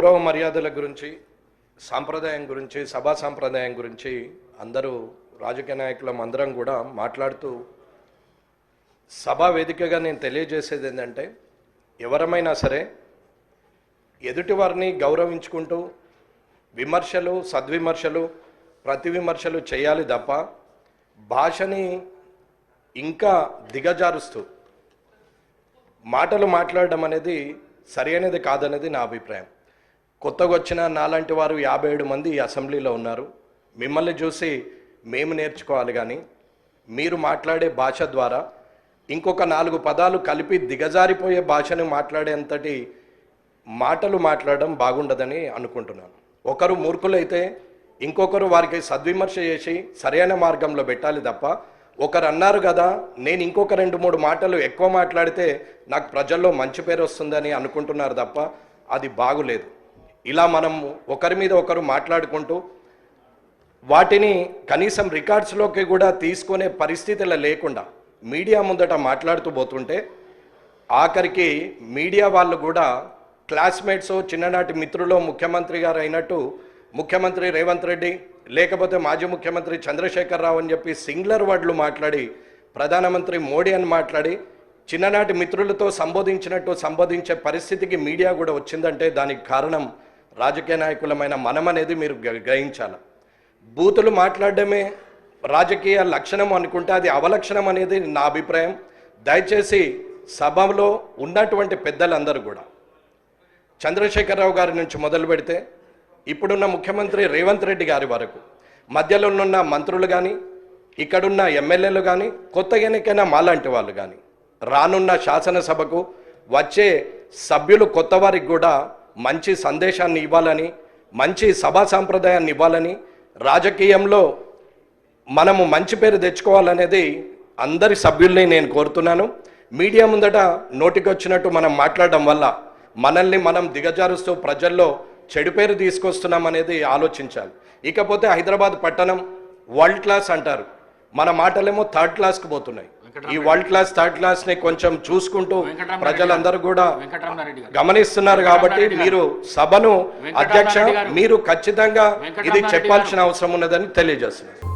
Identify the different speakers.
Speaker 1: గౌరవ మర్యాదల గురించి, సాంప్రదాయం గురించి, సభా సాంప్రదాయం గురించి అందరూ రాజకీయ నాయకులం అందరం కూడా మాట్లాడుతూ సభా వేదికగా నేను తెలియజేసేది ఏంటంటే, ఎవరమైనా సరే ఎదుటి వారిని గౌరవించుకుంటూ విమర్శలు, సద్విమర్శలు, ప్రతి విమర్శలు చేయాలి తప్ప భాషని ఇంకా దిగజారుస్తూ మాటలు మాట్లాడడం అనేది సరైనది కాదనేది నా అభిప్రాయం. కొత్తగా వచ్చిన నాలాంటి వారు 57 మంది ఈ అసెంబ్లీలో ఉన్నారు. మిమ్మల్ని చూసి మేము నేర్చుకోవాలి, కానీ మీరు మాట్లాడే భాష ద్వారా ఇంకొక 4 పదాలు కలిపి దిగజారిపోయే భాషను మాట్లాడేంతటి మాటలు మాట్లాడడం బాగుండదని అనుకుంటున్నాను. ఒకరు మూర్ఖులైతే ఇంకొకరు వారికి సద్విమర్శ చేసి సరైన మార్గంలో పెట్టాలి తప్ప, ఒకరు అన్నారు కదా నేను ఇంకొక 2-3 మాటలు ఎక్కువ మాట్లాడితే నాకు ప్రజల్లో మంచి పేరు వస్తుందని అనుకుంటున్నారు తప్ప అది బాగులేదు. ఇలా మనం ఒకరి మీద ఒకరు మాట్లాడుకుంటూ వాటిని కనీసం రికార్డ్స్లోకి కూడా తీసుకునే పరిస్థితులు లేకుండా మీడియా ముందట మాట్లాడుతూ పోతుంటే ఆఖరికి మీడియా వాళ్ళు కూడా క్లాస్మేట్స్, చిన్ననాటి మిత్రులు ముఖ్యమంత్రి గారు అయినట్టు ముఖ్యమంత్రి రేవంత్ రెడ్డి లేకపోతే మాజీ ముఖ్యమంత్రి చంద్రశేఖర్ రావు అని చెప్పి సింగులర్ వర్డ్లు మాట్లాడి, ప్రధానమంత్రి మోడీ అని మాట్లాడి చిన్ననాటి మిత్రులతో సంబోధించే పరిస్థితికి మీడియా కూడా వచ్చిందంటే దానికి కారణం రాజకీయ నాయకులమైన మనం అనేది మీరు గ్రహించాలి. బూతులు మాట్లాడడమే రాజకీయ లక్షణం అనుకుంటే అది అవలక్షణం అనేది నా అభిప్రాయం. దయచేసి సభలో ఉన్నటువంటి పెద్దలందరూ కూడా చంద్రశేఖరరావు గారి నుంచి మొదలు పెడితే ఇప్పుడున్న ముఖ్యమంత్రి రేవంత్ రెడ్డి గారి వరకు, మధ్యలో ఉన్న మంత్రులు కానీ, ఇక్కడున్న ఎమ్మెల్యేలు కానీ, కొత్తగా ఎన్నికైన మాలాంటి వాళ్ళు కానీ, రానున్న శాసనసభకు వచ్చే సభ్యులు కొత్త వారికి కూడా మంచి సందేశాన్ని ఇవ్వాలని, మంచి సభా సాంప్రదాయాన్ని ఇవ్వాలని, రాజకీయంలో మనము మంచి పేరు తెచ్చుకోవాలనేది అందరి సభ్యుల్ని నేను కోరుతున్నాను. మీడియా ముందట నోటికొచ్చినట్టు మనం మాట్లాడడం వల్ల మనల్ని మనం దిగజారుస్తూ ప్రజల్లో చెడు పేరు తీసుకొస్తున్నాం అనేది ఆలోచించాలి. ఇకపోతే హైదరాబాద్ పట్టణం వరల్డ్ క్లాస్ అంటారు, మన మాటలేమో థర్డ్ క్లాస్కి పోతున్నాయి. ఈ వరల్డ్ క్లాస్, థర్డ్ క్లాస్ని కొంచెం చూసుకుంటూ ప్రజలందరూ కూడా గమనిస్తున్నారు. కాబట్టి మీరు సభను అధ్యక్ష మీరు ఖచ్చితంగా ఇది చెప్పాల్సిన అవసరం ఉన్నదని తెలియజేస్తున్నారు.